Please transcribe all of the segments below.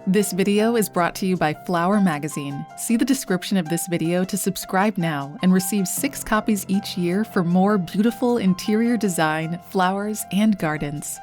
This video is brought to you by FLOWER Magazine. See the description of this video to subscribe now and receive 6 copies each year for more beautiful interior design, flowers, and gardens.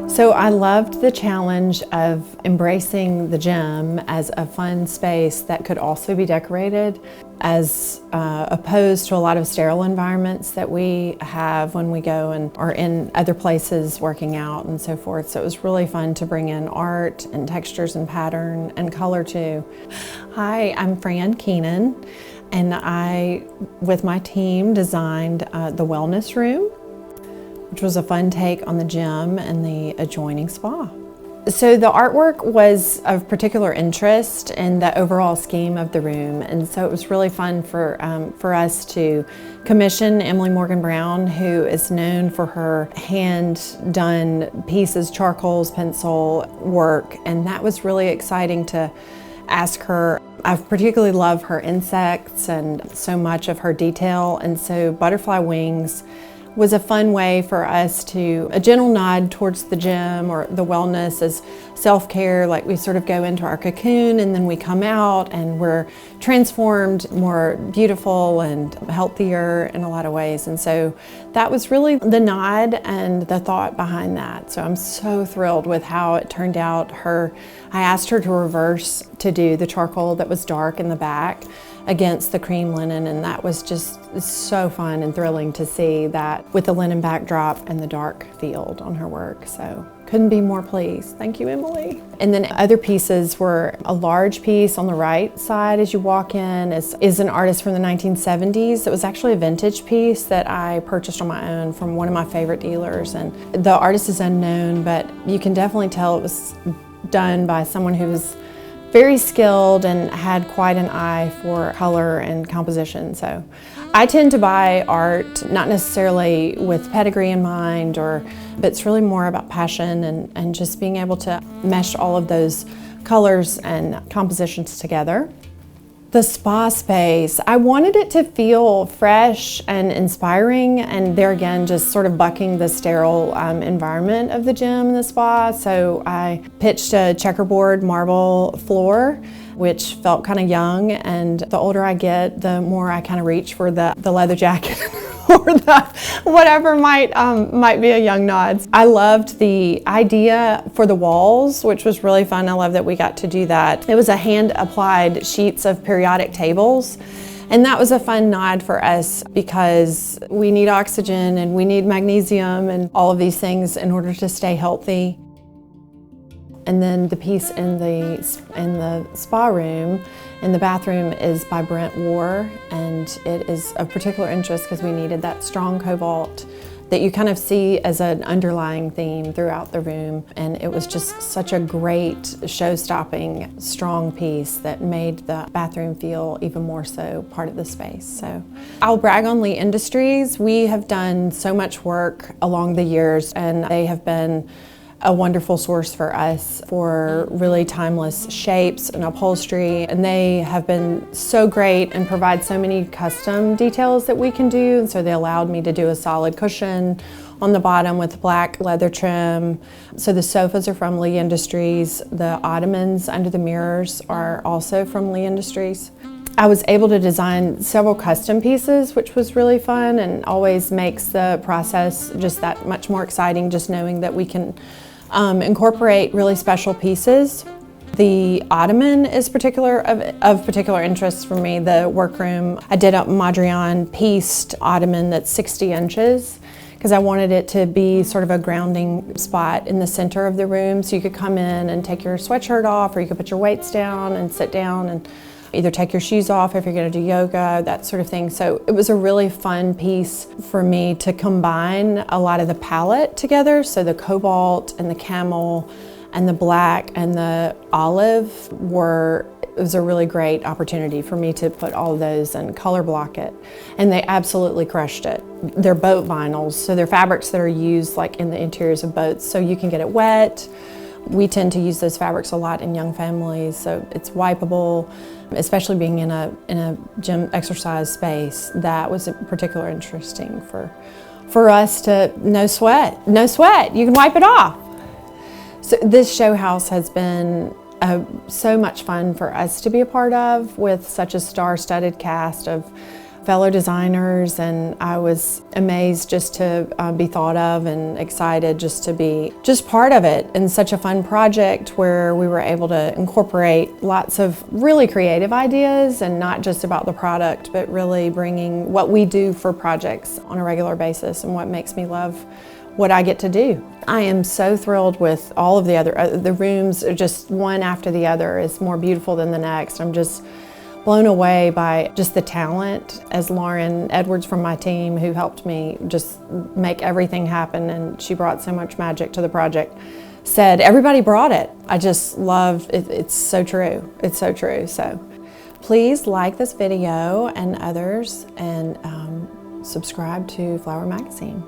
So I loved the challenge of embracing the gym as a fun space that could also be decorated, as opposed to a lot of sterile environments that we have when we go and are in other places working out and so forth. So it was really fun to bring in art and textures and pattern and color too. Hi, I'm Fran Keenan, and I, with my team, designed the wellness room, which was a fun take on the gym and the adjoining spa. So the artwork was of particular interest in the overall scheme of the room, and so it was really fun for us to commission Emily Morgan Brown, who is known for her hand-done pieces, charcoals, pencil work, and that was really exciting to ask her. I particularly love her insects and so much of her detail, and so butterfly wings was a fun way for us to, a gentle nod towards the gym or the wellness as self-care, like we sort of go into our cocoon and then we come out and we're transformed, more beautiful and healthier in a lot of ways. And so that was really the nod and the thought behind that. So I'm so thrilled with how it turned out. I asked her to reverse to do the charcoal that was dark in the back against the cream linen, and that was just so fun and thrilling to see that with the linen backdrop and the dark field on her work. So couldn't be more pleased. Thank you, Emily. And then other pieces were a large piece on the right side as you walk in is an artist from the 1970s. It was actually a vintage piece that I purchased on my own from one of my favorite dealers, and the artist is unknown, but you can definitely tell it was done by someone who was very skilled and had quite an eye for color and composition. So I tend to buy art not necessarily with pedigree in mind, but it's really more about passion and just being able to mesh all of those colors and compositions together. The spa space, I wanted it to feel fresh and inspiring, and there again, just sort of bucking the sterile environment of the gym and the spa. So I pitched a checkerboard marble floor, which felt kind of young, and the older I get, the more I kind of reach for the leather jacket or the whatever might be a young nod. I loved the idea for the walls, which was really fun. I love that we got to do that. It was a hand-applied sheets of periodic tables, and that was a fun nod for us because we need oxygen and we need magnesium and all of these things in order to stay healthy. And then the piece in the spa room, in the bathroom, is by Brent War, and it is of particular interest because we needed that strong cobalt that you kind of see as an underlying theme throughout the room. And it was just such a great show-stopping, strong piece that made the bathroom feel even more so part of the space. So I'll brag on Lee Industries. We have done so much work along the years, and they have been a wonderful source for us for really timeless shapes and upholstery, and they have been so great and provide so many custom details that we can do. And so they allowed me to do a solid cushion on the bottom with black leather trim. So the sofas are from Lee Industries. The ottomans under the mirrors are also from Lee Industries. I was able to design several custom pieces, which was really fun and always makes the process just that much more exciting, just knowing that we can incorporate really special pieces. The ottoman is of particular interest for me, the workroom. I did a Mondrian pieced ottoman that's 60 inches because I wanted it to be sort of a grounding spot in the center of the room, so you could come in and take your sweatshirt off, or you could put your weights down and sit down and either take your shoes off if you're going to do yoga, that sort of thing. So it was a really fun piece for me to combine a lot of the palette together. So the cobalt and the camel and the black and the olive it was a really great opportunity for me to put all of those and color block it. And they absolutely crushed it. They're boat vinyls, so they're fabrics that are used like in the interiors of boats, so you can get it wet. We tend to use those fabrics a lot in young families, so it's wipeable, especially being in a gym exercise space. That was particularly interesting for us to no sweat, you can wipe it off. So this show house has been so much fun for us to be a part of, with such a star-studded cast of fellow designers, and I was amazed just to be thought of and excited just to be part of it, and such a fun project where we were able to incorporate lots of really creative ideas, and not just about the product, but really bringing what we do for projects on a regular basis and what makes me love what I get to do. I am so thrilled with all of the rooms are just one after the other is more beautiful than the next. I'm just blown away by just the talent, as Lauren Edwards from my team, who helped me just make everything happen, and she brought so much magic to the project, said everybody brought it. I just love it. It's so true. It's so true. So please like this video and others, and subscribe to Flower Magazine.